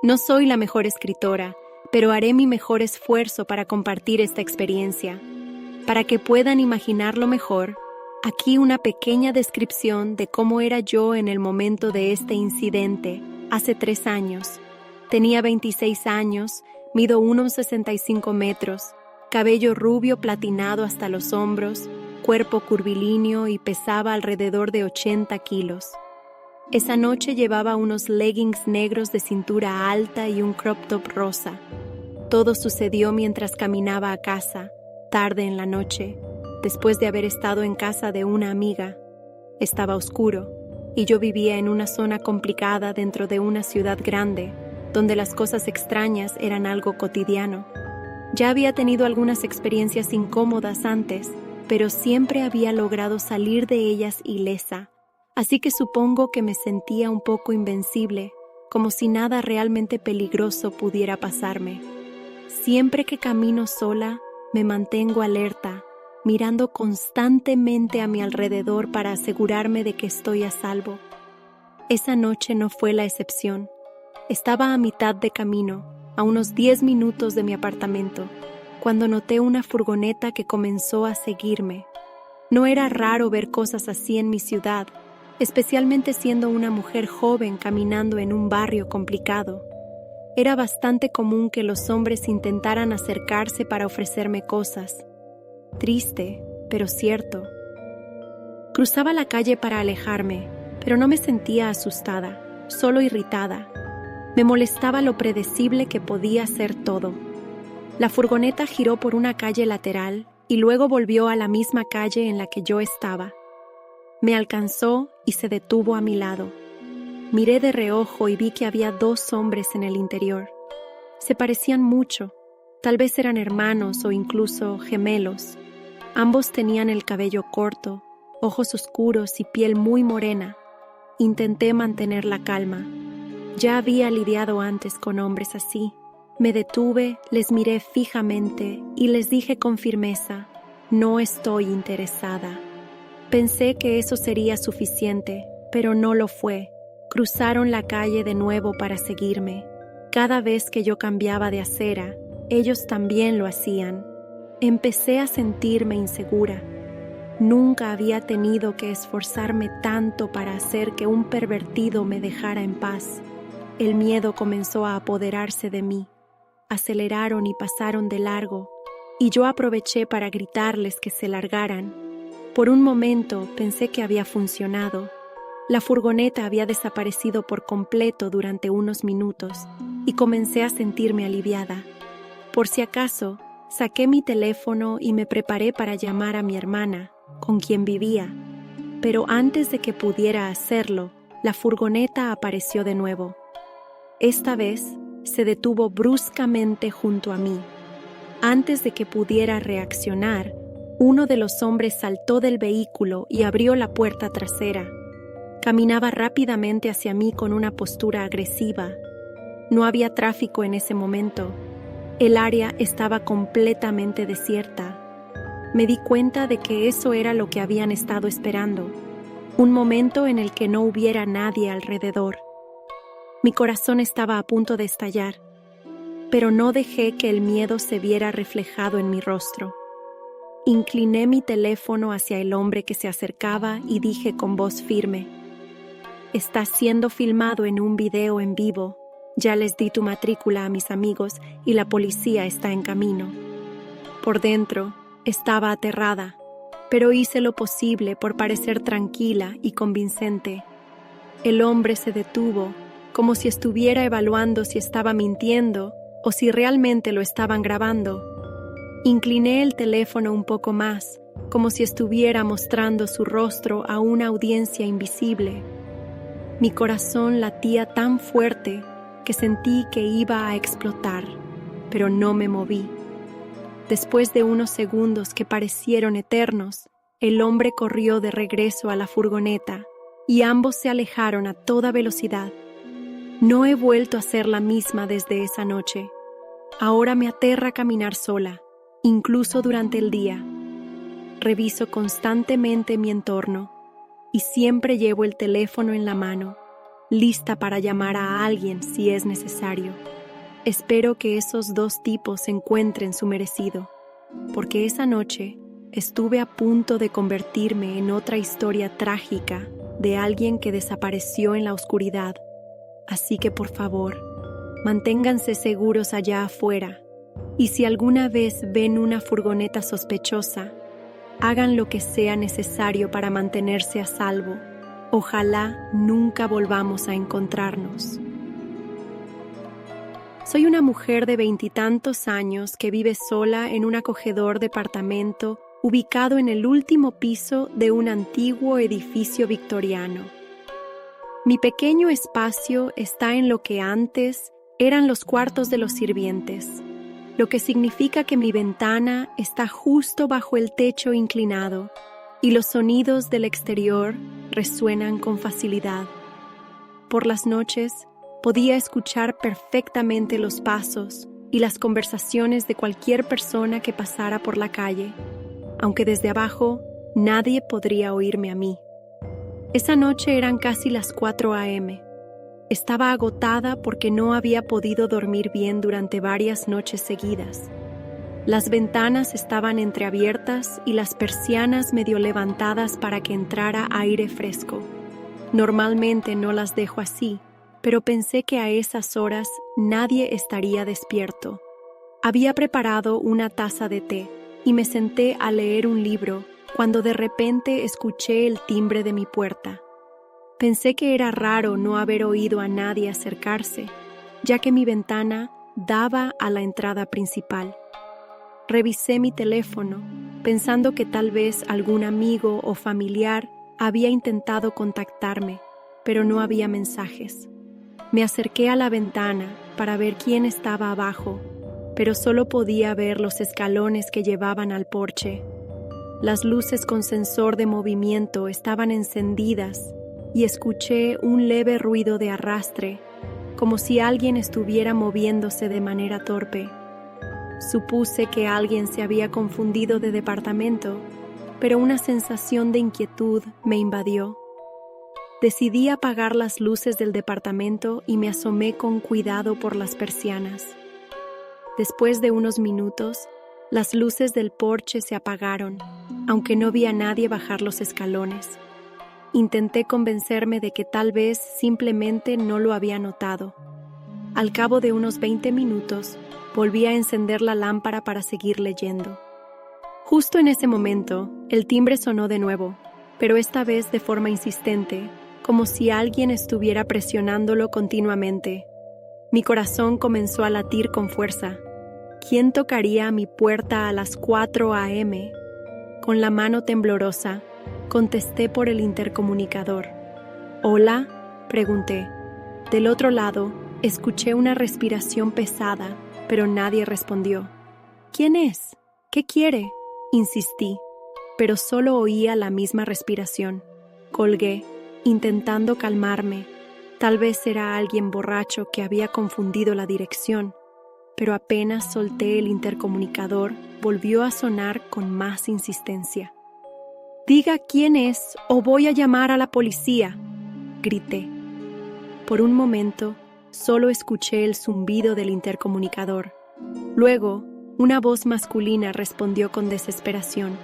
No soy la mejor escritora, pero haré mi mejor esfuerzo para compartir esta experiencia. Para que puedan imaginarlo mejor, aquí una pequeña descripción de cómo era yo en el momento de este incidente, hace 3 años. Tenía 26 años, mido unos 65 metros, cabello rubio platinado hasta los hombros, cuerpo curvilíneo y pesaba alrededor de 80 kilos. Esa noche llevaba unos leggings negros de cintura alta y un crop top rosa. Todo sucedió mientras caminaba a casa, tarde en la noche, después de haber estado en casa de una amiga. Estaba oscuro, y yo vivía en una zona complicada dentro de una ciudad grande, donde las cosas extrañas eran algo cotidiano. Ya había tenido algunas experiencias incómodas antes, pero siempre había logrado salir de ellas ilesa, así que supongo que me sentía un poco invencible, como si nada realmente peligroso pudiera pasarme. Siempre que camino sola, me mantengo alerta, mirando constantemente a mi alrededor para asegurarme de que estoy a salvo. Esa noche no fue la excepción. Estaba a mitad de camino, a unos 10 minutos de mi apartamento, cuando noté una furgoneta que comenzó a seguirme. No era raro ver cosas así en mi ciudad, especialmente siendo una mujer joven caminando en un barrio complicado. Era bastante común que los hombres intentaran acercarse para ofrecerme cosas. Triste, pero cierto. Cruzaba la calle para alejarme, pero no me sentía asustada, solo irritada. Me molestaba lo predecible que podía ser todo. La furgoneta giró por una calle lateral y luego volvió a la misma calle en la que yo estaba. Me alcanzó y se detuvo a mi lado. Miré de reojo y vi que había 2 hombres en el interior. Se parecían mucho, tal vez eran hermanos o incluso gemelos. Ambos tenían el cabello corto, ojos oscuros y piel muy morena. Intenté mantener la calma. Ya había lidiado antes con hombres así. Me detuve, les miré fijamente y les dije con firmeza, no estoy interesada. Pensé que eso sería suficiente, pero no lo fue. Cruzaron la calle de nuevo para seguirme. Cada vez que yo cambiaba de acera, ellos también lo hacían. Empecé a sentirme insegura. Nunca había tenido que esforzarme tanto para hacer que un pervertido me dejara en paz. El miedo comenzó a apoderarse de mí. Aceleraron y pasaron de largo, y yo aproveché para gritarles que se largaran. Por un momento pensé que había funcionado. La furgoneta había desaparecido por completo durante unos minutos, y comencé a sentirme aliviada. Por si acaso, saqué mi teléfono y me preparé para llamar a mi hermana, con quien vivía. Pero antes de que pudiera hacerlo, la furgoneta apareció de nuevo. Esta vez, se detuvo bruscamente junto a mí. Antes de que pudiera reaccionar, uno de los hombres saltó del vehículo y abrió la puerta trasera. Caminaba rápidamente hacia mí con una postura agresiva. No había tráfico en ese momento. El área estaba completamente desierta. Me di cuenta de que eso era lo que habían estado esperando. Un momento en el que no hubiera nadie alrededor. Mi corazón estaba a punto de estallar, pero no dejé que el miedo se viera reflejado en mi rostro. Incliné mi teléfono hacia el hombre que se acercaba y dije con voz firme, «Estás siendo filmado en un video en vivo. Ya les di tu matrícula a mis amigos y la policía está en camino». Por dentro, estaba aterrada, pero hice lo posible por parecer tranquila y convincente. El hombre se detuvo, como si estuviera evaluando si estaba mintiendo o si realmente lo estaban grabando. Incliné el teléfono un poco más, como si estuviera mostrando su rostro a una audiencia invisible. Mi corazón latía tan fuerte que sentí que iba a explotar, pero no me moví. Después de unos segundos que parecieron eternos, el hombre corrió de regreso a la furgoneta y ambos se alejaron a toda velocidad. No he vuelto a ser la misma desde esa noche. Ahora me aterra caminar sola, incluso durante el día. Reviso constantemente mi entorno y siempre llevo el teléfono en la mano. lista para llamar a alguien si es necesario. Espero que esos dos tipos encuentren su merecido, porque esa noche estuve a punto de convertirme en otra historia trágica de alguien que desapareció en la oscuridad. Así que por favor, manténganse seguros allá afuera, y si alguna vez ven una furgoneta sospechosa, hagan lo que sea necesario para mantenerse a salvo. Ojalá nunca volvamos a encontrarnos. Soy una mujer de 20 y tantos años que vive sola en un acogedor departamento ubicado en el último piso de un antiguo edificio victoriano. Mi pequeño espacio está en lo que antes eran los cuartos de los sirvientes, lo que significa que mi ventana está justo bajo el techo inclinado y los sonidos del exterior resuenan con facilidad. Por las noches podía escuchar perfectamente los pasos y las conversaciones de cualquier persona que pasara por la calle, aunque desde abajo nadie podría oírme a mí. Esa noche eran casi las 4 a.m. Estaba agotada porque no había podido dormir bien durante varias noches seguidas. Las ventanas estaban entreabiertas y las persianas medio levantadas para que entrara aire fresco. Normalmente no las dejo así, pero pensé que a esas horas nadie estaría despierto. Había preparado una taza de té y me senté a leer un libro cuando de repente escuché el timbre de mi puerta. Pensé que era raro no haber oído a nadie acercarse, ya que mi ventana daba a la entrada principal. Revisé mi teléfono, pensando que tal vez algún amigo o familiar había intentado contactarme, pero no había mensajes. Me acerqué a la ventana para ver quién estaba abajo, pero solo podía ver los escalones que llevaban al porche. Las luces con sensor de movimiento estaban encendidas y escuché un leve ruido de arrastre, como si alguien estuviera moviéndose de manera torpe. Supuse que alguien se había confundido de departamento, pero una sensación de inquietud me invadió. Decidí apagar las luces del departamento y me asomé con cuidado por las persianas. Después de unos minutos, las luces del porche se apagaron, aunque no vi a nadie bajar los escalones. Intenté convencerme de que tal vez simplemente no lo había notado. Al cabo de unos 20 minutos, volví a encender la lámpara para seguir leyendo. Justo en ese momento, el timbre sonó de nuevo, pero esta vez de forma insistente, como si alguien estuviera presionándolo continuamente. Mi corazón comenzó a latir con fuerza. ¿Quién tocaría a mi puerta a las 4 a.m.? Con la mano temblorosa, contesté por el intercomunicador. ¿Hola?, pregunté. Del otro lado, escuché una respiración pesada, pero nadie respondió. ¿Quién es? ¿Qué quiere?, insistí, pero solo oía la misma respiración. Colgué, intentando calmarme. Tal vez era alguien borracho que había confundido la dirección, pero apenas solté el intercomunicador, volvió a sonar con más insistencia. «Diga quién es o voy a llamar a la policía», grité. Por un momento, solo escuché el zumbido del intercomunicador. Luego, una voz masculina respondió con desesperación.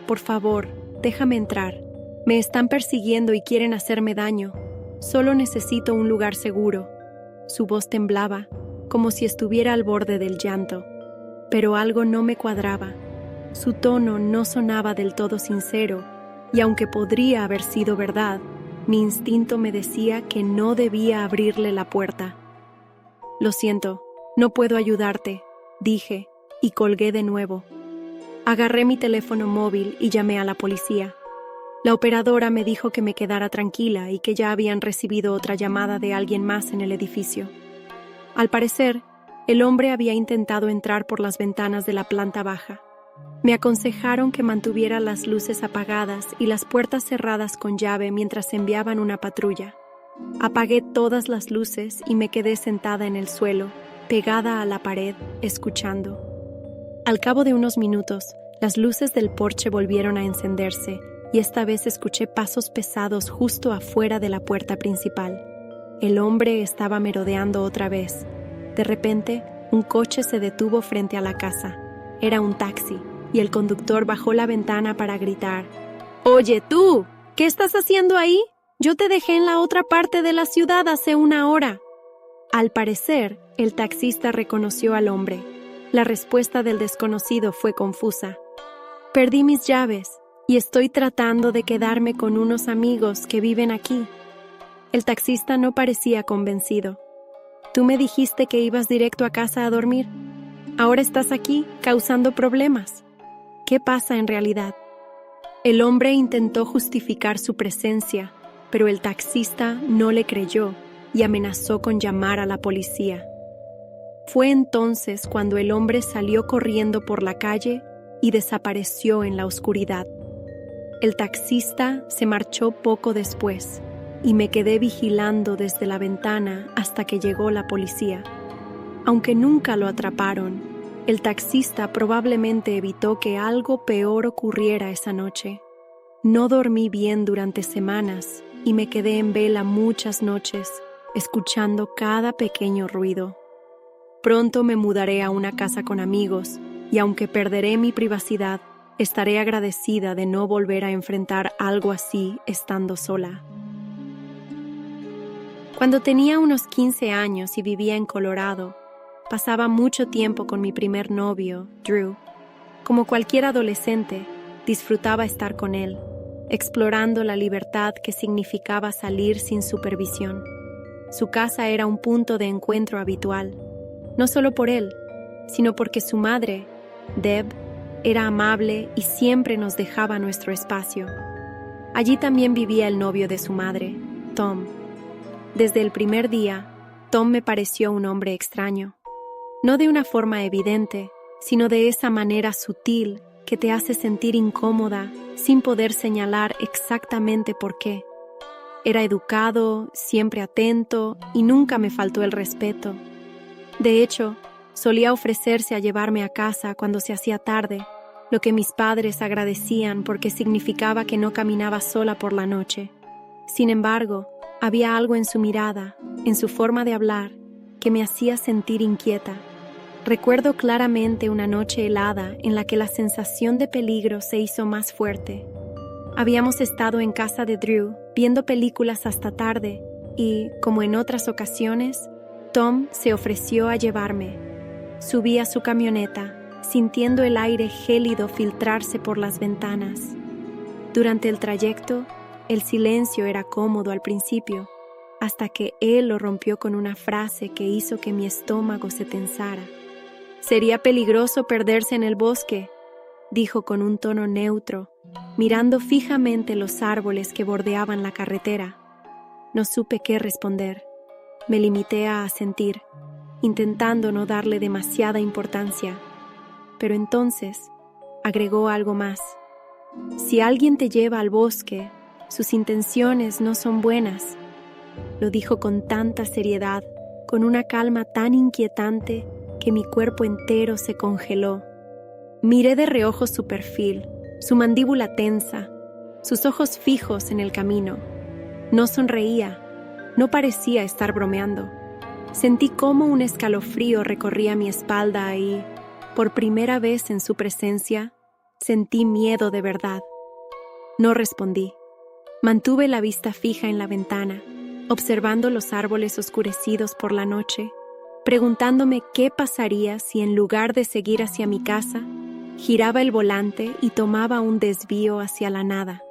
«Por favor, déjame entrar. Me están persiguiendo y quieren hacerme daño. Solo necesito un lugar seguro». Su voz temblaba, como si estuviera al borde del llanto. Pero algo no me cuadraba. Su tono no sonaba del todo sincero, y aunque podría haber sido verdad, mi instinto me decía que no debía abrirle la puerta. «Lo siento, no puedo ayudarte», dije, y colgué de nuevo. Agarré mi teléfono móvil y llamé a la policía. La operadora me dijo que me quedara tranquila y que ya habían recibido otra llamada de alguien más en el edificio. Al parecer, el hombre había intentado entrar por las ventanas de la planta baja. Me aconsejaron que mantuviera las luces apagadas y las puertas cerradas con llave mientras enviaban una patrulla. Apagué todas las luces y me quedé sentada en el suelo, pegada a la pared, escuchando. Al cabo de unos minutos, las luces del porche volvieron a encenderse y esta vez escuché pasos pesados justo afuera de la puerta principal. El hombre estaba merodeando otra vez. De repente, un coche se detuvo frente a la casa. Era un taxi, y el conductor bajó la ventana para gritar: «Oye, tú, ¿qué estás haciendo ahí? Yo te dejé en la otra parte de la ciudad hace una hora». Al parecer, el taxista reconoció al hombre. La respuesta del desconocido fue confusa. «Perdí mis llaves y estoy tratando de quedarme con unos amigos que viven aquí». El taxista no parecía convencido. «Tú me dijiste que ibas directo a casa a dormir. Ahora estás aquí, causando problemas. ¿Qué pasa en realidad?». El hombre intentó justificar su presencia, pero el taxista no le creyó y amenazó con llamar a la policía. Fue entonces cuando el hombre salió corriendo por la calle y desapareció en la oscuridad. El taxista se marchó poco después y me quedé vigilando desde la ventana hasta que llegó la policía. Aunque nunca lo atraparon, el taxista probablemente evitó que algo peor ocurriera esa noche. No dormí bien durante semanas y me quedé en vela muchas noches, escuchando cada pequeño ruido. Pronto me mudaré a una casa con amigos y aunque perderé mi privacidad, estaré agradecida de no volver a enfrentar algo así estando sola. Cuando tenía unos 15 años y vivía en Colorado, pasaba mucho tiempo con mi primer novio, Drew. Como cualquier adolescente, disfrutaba estar con él, explorando la libertad que significaba salir sin supervisión. Su casa era un punto de encuentro habitual, no solo por él, sino porque su madre, Deb, era amable y siempre nos dejaba nuestro espacio. Allí también vivía el novio de su madre, Tom. Desde el primer día, Tom me pareció un hombre extraño. No de una forma evidente, sino de esa manera sutil que te hace sentir incómoda sin poder señalar exactamente por qué. Era educado, siempre atento y nunca me faltó el respeto. De hecho, solía ofrecerse a llevarme a casa cuando se hacía tarde, lo que mis padres agradecían porque significaba que no caminaba sola por la noche. Sin embargo, había algo en su mirada, en su forma de hablar, que me hacía sentir inquieta. Recuerdo claramente una noche helada en la que la sensación de peligro se hizo más fuerte. Habíamos estado en casa de Drew viendo películas hasta tarde y, como en otras ocasiones, Tom se ofreció a llevarme. Subí a su camioneta, sintiendo el aire gélido filtrarse por las ventanas. Durante el trayecto, el silencio era cómodo al principio, hasta que él lo rompió con una frase que hizo que mi estómago se tensara. «Sería peligroso perderse en el bosque», dijo con un tono neutro, mirando fijamente los árboles que bordeaban la carretera. No supe qué responder. Me limité a asentir, intentando no darle demasiada importancia. Pero entonces agregó algo más. «Si alguien te lleva al bosque, sus intenciones no son buenas». Lo dijo con tanta seriedad, con una calma tan inquietante que mi cuerpo entero se congeló. Miré de reojo su perfil, su mandíbula tensa, sus ojos fijos en el camino. No sonreía, no parecía estar bromeando. Sentí cómo un escalofrío recorría mi espalda y, por primera vez en su presencia, sentí miedo de verdad. No respondí. Mantuve la vista fija en la ventana, observando los árboles oscurecidos por la noche, preguntándome qué pasaría si en lugar de seguir hacia mi casa, giraba el volante y tomaba un desvío hacia la nada.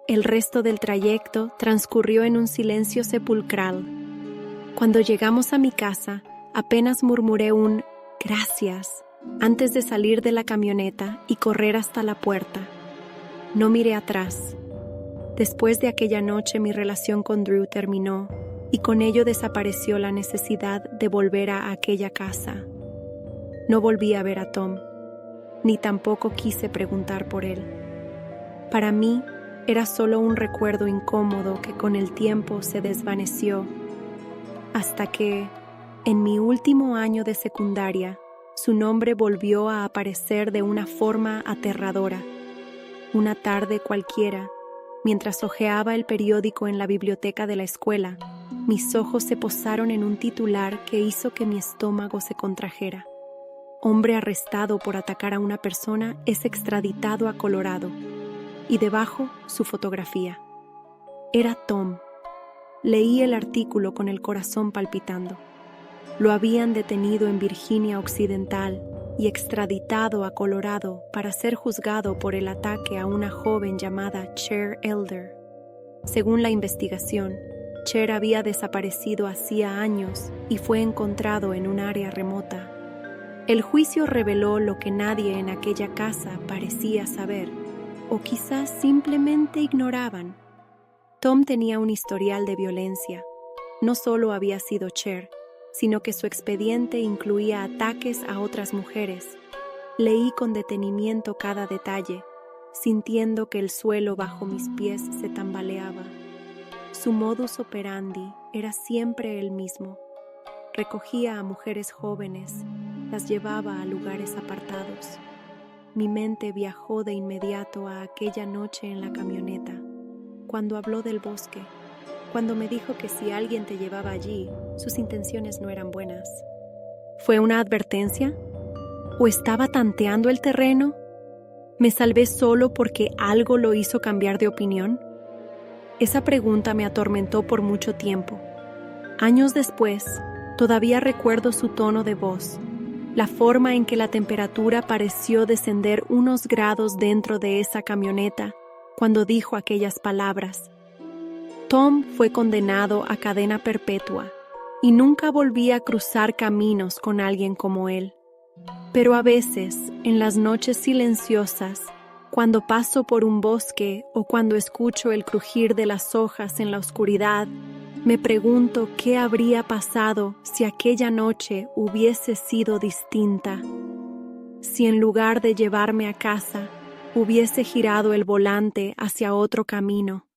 El resto del trayecto transcurrió en un silencio sepulcral. Cuando llegamos a mi casa, apenas murmuré un «gracias» antes de salir de la camioneta y correr hasta la puerta. No miré atrás. Después de aquella noche mi relación con Drew terminó y con ello desapareció la necesidad de volver a aquella casa. No volví a ver a Tom, ni tampoco quise preguntar por él. Para mí era solo un recuerdo incómodo que con el tiempo se desvaneció, hasta que, en mi último año de secundaria, su nombre volvió a aparecer de una forma aterradora. Una tarde cualquiera, mientras hojeaba el periódico en la biblioteca de la escuela, mis ojos se posaron en un titular que hizo que mi estómago se contrajera. Hombre arrestado por atacar a una persona es extraditado a Colorado. Y debajo, su fotografía. Era Tom. Leí el artículo con el corazón palpitando. Lo habían detenido en Virginia Occidental y extraditado a Colorado para ser juzgado por el ataque a una joven llamada Cher Elder. Según la investigación, Cher había desaparecido hacía años y fue encontrado en un área remota. El juicio reveló lo que nadie en aquella casa parecía saber, o quizás simplemente ignoraban. Tom tenía un historial de violencia. No solo había sido Cher, sino que su expediente incluía ataques a otras mujeres. Leí con detenimiento cada detalle, sintiendo que el suelo bajo mis pies se tambaleaba. Su modus operandi era siempre el mismo. Recogía a mujeres jóvenes, las llevaba a lugares apartados. Mi mente viajó de inmediato a aquella noche en la camioneta, cuando habló del bosque, cuando me dijo que si alguien te llevaba allí, sus intenciones no eran buenas. ¿Fue una advertencia? ¿O estaba tanteando el terreno? ¿Me salvé solo porque algo lo hizo cambiar de opinión? Esa pregunta me atormentó por mucho tiempo. Años después, todavía recuerdo su tono de voz, la forma en que la temperatura pareció descender unos grados dentro de esa camioneta cuando dijo aquellas palabras. Tom fue condenado a cadena perpetua y nunca volví a cruzar caminos con alguien como él. Pero a veces, en las noches silenciosas, cuando paso por un bosque o cuando escucho el crujir de las hojas en la oscuridad, me pregunto qué habría pasado si aquella noche hubiese sido distinta. Si en lugar de llevarme a casa, hubiese girado el volante hacia otro camino.